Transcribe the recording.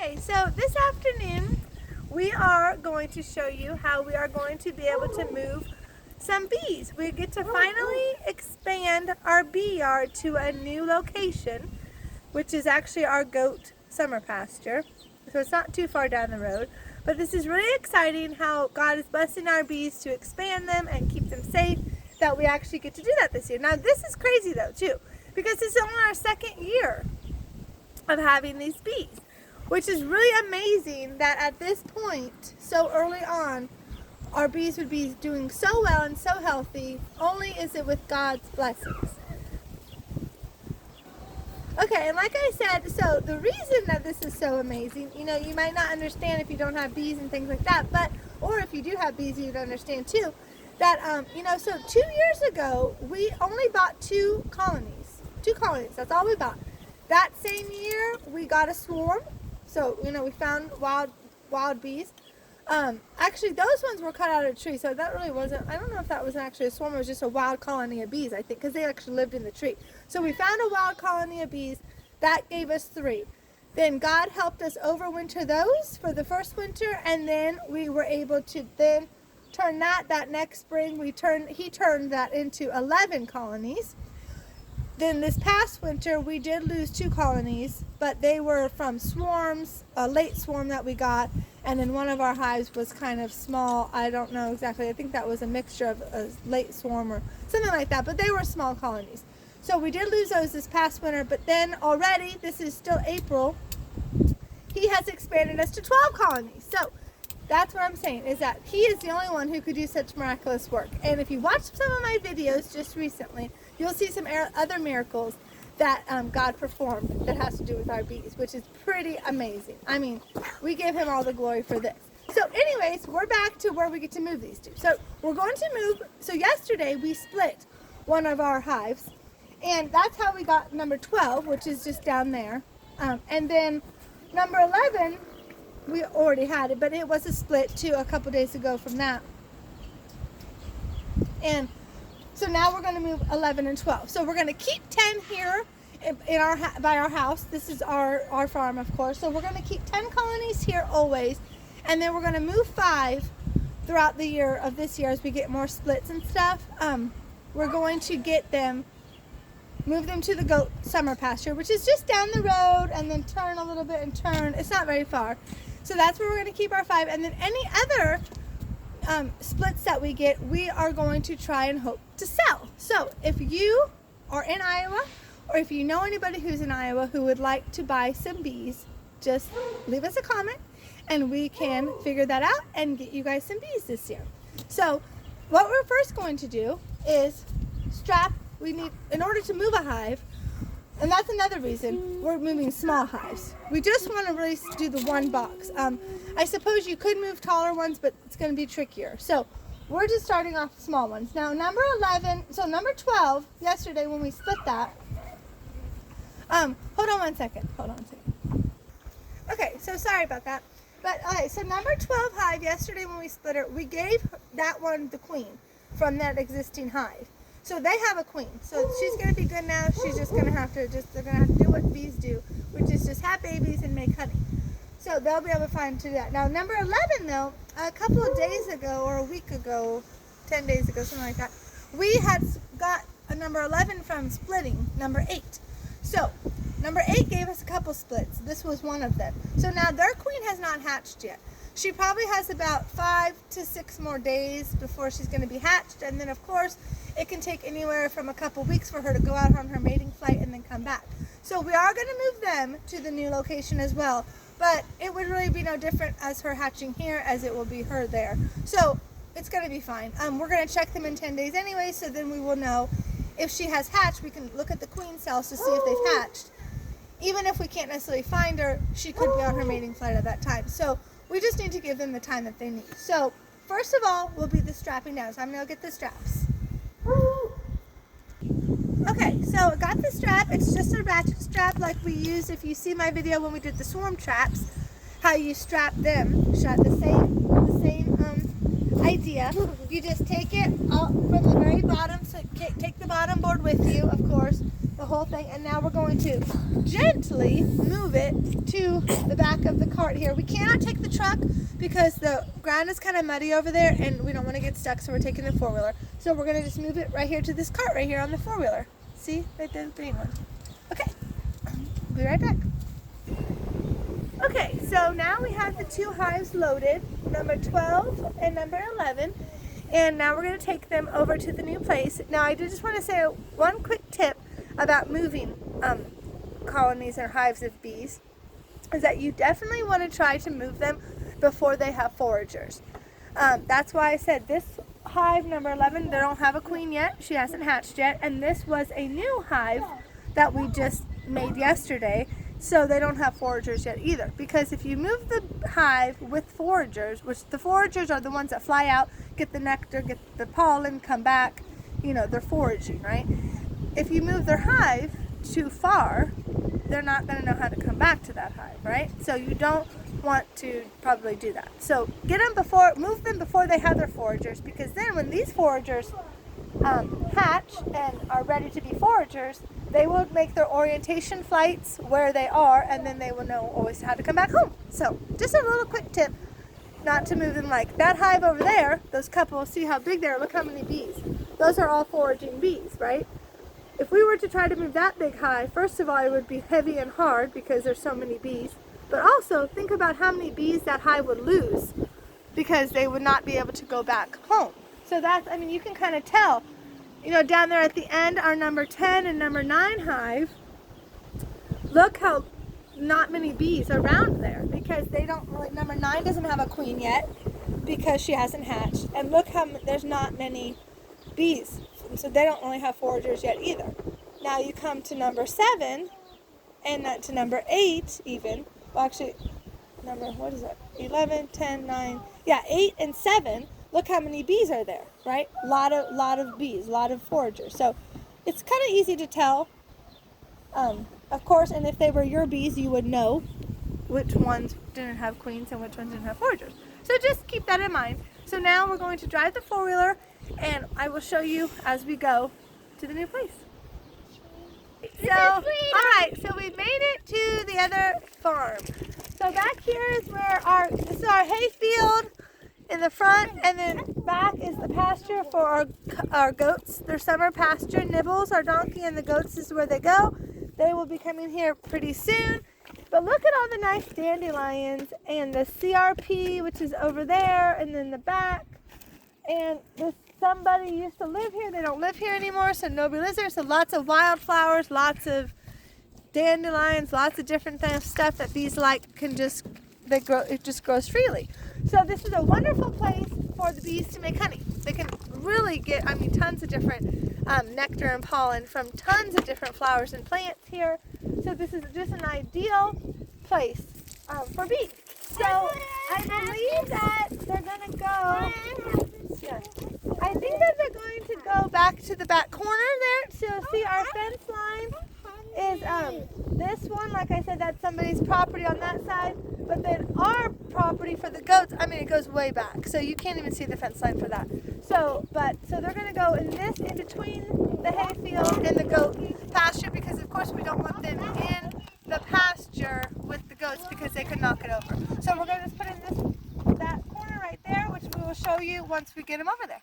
Okay, so this afternoon we are going to show you how we are going to be able to move some bees. We get to finally expand our bee yard to a new location, which is actually our goat summer pasture. So it's not too far down the road. But this is really exciting how God is blessing our bees to expand them and keep them safe, that we actually get to do that this year. Now this is crazy though too, because it's only our second year of having these bees, which is really amazing that at this point, so early on, our bees would be doing so well and so healthy. Only is it with God's blessings. Okay, and like I said, so the reason that this is so amazing, you might not understand if you don't have bees and things like that, but, or if you do have bees, you'd understand too, that, so 2 years ago, we only bought two colonies, that's all we bought. That same year, we got a swarm. So, we found wild bees. Actually, those ones were cut out of a tree, so that really wasn't, I don't know if that was actually a swarm, it was just a wild colony of bees, I think, because they actually lived in the tree. So we found a wild colony of bees. That gave us 3. Then God helped us overwinter those for the first winter, and then we were able to then turn that next spring, he turned that into 11 colonies. Then this past winter, we did lose 2 colonies, but they were from swarms, a late swarm that we got, and then one of our hives was kind of small. I don't know exactly. I think that was a mixture of a late swarm or something like that, but they were small colonies. So we did lose those this past winter, but then already, this is still April, he has expanded us to 12 colonies. So that's what I'm saying, is that he is the only one who could do such miraculous work. And if you watched some of my videos just recently, you'll see some other miracles that God performed that has to do with our bees, which is pretty amazing. I mean, we give him all the glory for this. So anyways, we're back to where we get to move these two. So we're going to move, so yesterday we split one of our hives, and that's how we got number 12, which is just down there. And then number 11, we already had it, but it was a split too a couple days ago from that. And so now we're going to move 11 and 12. So we're going to keep 10 here by our house. This is our farm, of course. So we're going to keep 10 colonies here always. And then we're going to move 5 throughout the year of this year as we get more splits and stuff. We're going to move them to the goat summer pasture, which is just down the road, and then turn a little bit and turn. It's not very far. So that's where we're going to keep our 5. And then any other splits that we get, we are going to try and hope to sell. So if you are in Iowa, or if you know anybody who's in Iowa who would like to buy some bees, just leave us a comment and we can figure that out and get you guys some bees this year. So what we're first going to do is in order to move a hive, and that's another reason we're moving small hives. We just want to really do the one box. I suppose you could move taller ones, but it's going to be trickier. So we're just starting off small ones. Now number 12, yesterday when we split that, hold on one second. Okay, so sorry about that. But so number 12 hive, yesterday when we split her, we gave that one the queen from that existing hive. So they have a queen. So she's going to be good now. She's just going to have to they're going to have to do what bees do, which is just have babies and make honey. So they'll be able to do that. Now number 11 though, a couple of days ago or a week ago, 10 days ago, something like that, we had got a number 11 from splitting number 8. So number 8 gave us a couple splits. This was one of them. So now their queen has not hatched yet. She probably has about 5 to 6 more days before she's going to be hatched, and then of course it can take anywhere from a couple weeks for her to go out on her mating flight and then come back. So we are going to move them to the new location as well, but it would really be no different as her hatching here as it will be her there. So it's going to be fine. We're going to check them in 10 days anyway, so then we will know if she has hatched. We can look at the queen cells to see if they've hatched. Even if we can't necessarily find her, she could be on her mating flight at that time. So we just need to give them the time that they need. So first of all will be the strapping down. So I'm going to get the straps. Okay, so I got the strap. It's just a ratchet strap like we use if you see my video when we did the swarm traps, how you strap them. The same idea. You just take it out from the very bottom, so take the bottom board with you, of course, the whole thing, and now we're going to gently move it to the back of the cart here. We cannot take the truck because the ground is kind of muddy over there and we don't want to get stuck, so we're taking the four-wheeler. So we're going to just move it right here to this cart right here on the four-wheeler. See, right there, the green one. Okay, we'll be right back. Okay, so now we have the two hives loaded, number 12 and number 11. And now we're going to take them over to the new place. Now I just want to say one quick tip about moving colonies or hives of bees is that you definitely want to try to move them before they have foragers. That's why I said this hive, number 11, they don't have a queen yet. She hasn't hatched yet. And this was a new hive that we just made yesterday. So they don't have foragers yet either. Because if you move the hive with foragers, which the foragers are the ones that fly out, get the nectar, get the pollen, come back, you know, they're foraging, right? If you move their hive too far, they're not going to know how to come back to that hive, right? So you don't want to probably do that. So move them before they have their foragers, because then when these foragers hatch and are ready to be foragers, they will make their orientation flights where they are, and then they will know always how to come back home. So just a little quick tip, not to move them like that hive over there. Those couple, see how big they are, look how many bees. Those are all foraging bees, right? If we were to try to move that big hive, first of all, it would be heavy and hard because there's so many bees. But also think about how many bees that hive would lose because they would not be able to go back home. So that's, I mean, you can kind of tell, you know, down there at the end, our number 10 and number 9 hive, look how not many bees are around there because they don't really, number 9 doesn't have a queen yet because she hasn't hatched. And look how there's not many bees. So they don't really have foragers yet either. Now you come to number 7 and to number 8 even. Well, actually, what is it? 11, 10, 9. Yeah, 8 and 7. Look how many bees are there, right? Lot of bees, a lot of foragers. So it's kind of easy to tell, of course, and if they were your bees, you would know which ones didn't have queens and which ones didn't have foragers. So just keep that in mind. So now we're going to drive the four-wheeler, and I will show you as we go to the new place. So, all right, so we made it to the other farm. So back here is where this is our hay field in the front, and then back is the pasture for our goats. Their summer pasture. Nibbles, our donkey, and the goats is where they go. They will be coming here pretty soon. But look at all the nice dandelions and the CRP, which is over there, and then the back. And somebody used to live here. They don't live here anymore, so nobody lives there. So lots of wildflowers, lots of dandelions, lots of different stuff that bees like it just grows freely. So this is a wonderful place for the bees to make honey. They can really get, I mean, tons of different nectar and pollen from tons of different flowers and plants here. So this is just an ideal place for bees. So I believe that they're going to go, I think that they're going to go back to the back corner there. So see, our fence line is this one. Like I said, that's somebody's property on that side. But then our property for the goats, I mean, it goes way back. So you can't even see the fence line for that. So they're going to go in between the hay field and the goat pasture, because of course we don't want them in the pasture with the goats because they could knock it over. So we're going to just put in that corner right there, which we will show you once we get them over there.